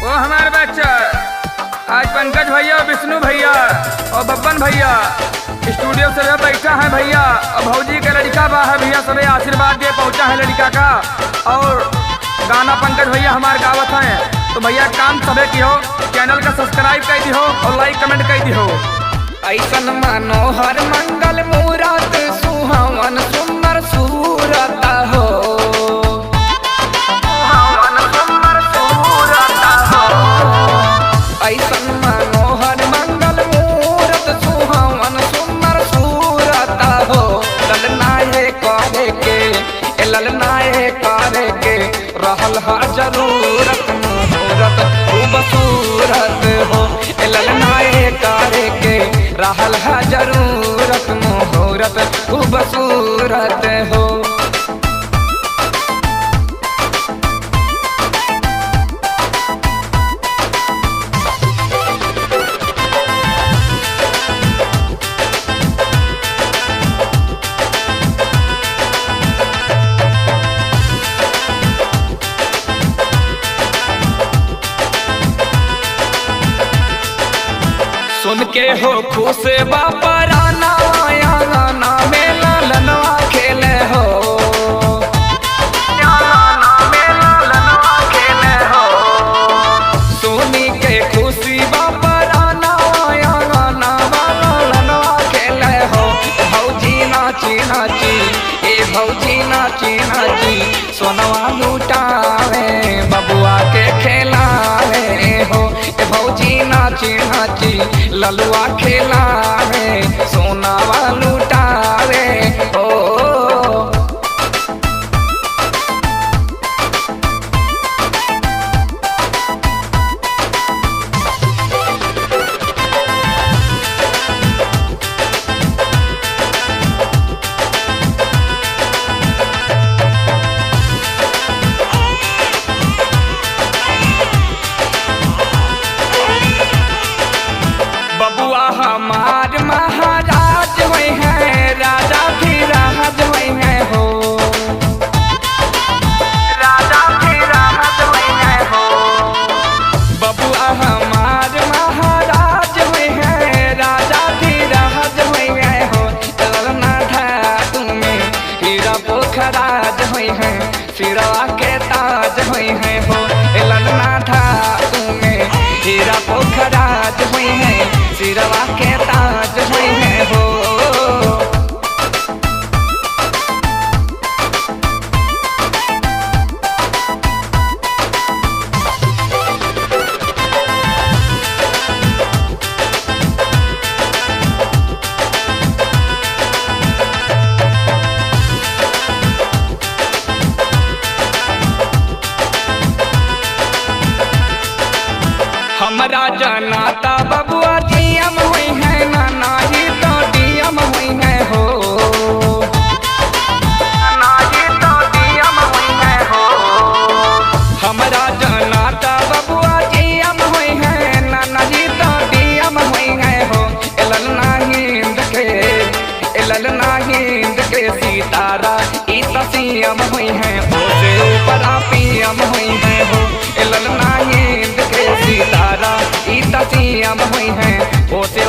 वो हमारे बच्चा आज पंकज भैया और विष्णु भैया और बब्बन भैया स्टूडियो से बैठा है भैया। और भौजी का लड़का बा है भैया, सबे आशीर्वाद दे पहुंचा है लड़का का। और गाना पंकज भैया हमारे गावत हैं, तो भैया काम सबे की हो, चैनल का सब्सक्राइब कर दी हो और लाइक कमेंट कर दी हो। ऐसन मनोहर मंगल मूरत सुहावन सुंदर सूरत हो, ऐसन मनोहर मंगल मूरत सुहावन सुंदर सूरत हो। ललनाए करे के ललनाए करे के रहल हा जरूरत मुहूर्त खूबसूरत हो। ललनाए करे के रहल हा जरूरत मुहूर्त खूबसूरत हो। सुन के हो खुश बापा राना गाना में ललनवा खेले हो, सोनी के खुशी बापा राना गाना ललनवा खेले हो। भौजी नाची नाची ए भौजी नाची नाची सोनवा लुटावे बबुआ के खेलावे हो। भौजी नाची नाची ललुआ खेलावे सोनावा लुटावे हो। बबुआ हमार महाराज हुए हैं, राजा भी राज हुए हैं हो, राजा भी राज हुए हैं हो। बबुआ हमार महाराज हुए हैं, राजा भी राज हुए हैं हो। ललना ढाक में हीरा पोखराज हुए हैं, सिरवा के ताज हुए हैं हो। ललना ढाक में हीरा पोखराज हुए हैं, सिरवा के ताज हुए हैं हो। हमारा जनाता बबुआ डीएम हुई है, नाना ही तो डीएम हुई है हो, नाना ही तो डीएम हुई है हो। हमारा जनाता बबुआ डीएम हुई है, नाना ही तो डीएम हुई है हो। ललना हिंद के सितारा ई तो सीएम हुई है, ओसे ऊपर पीएम हुई है हो। ललना हिंद के सितारा ई तो सीएम हुई है, ओसे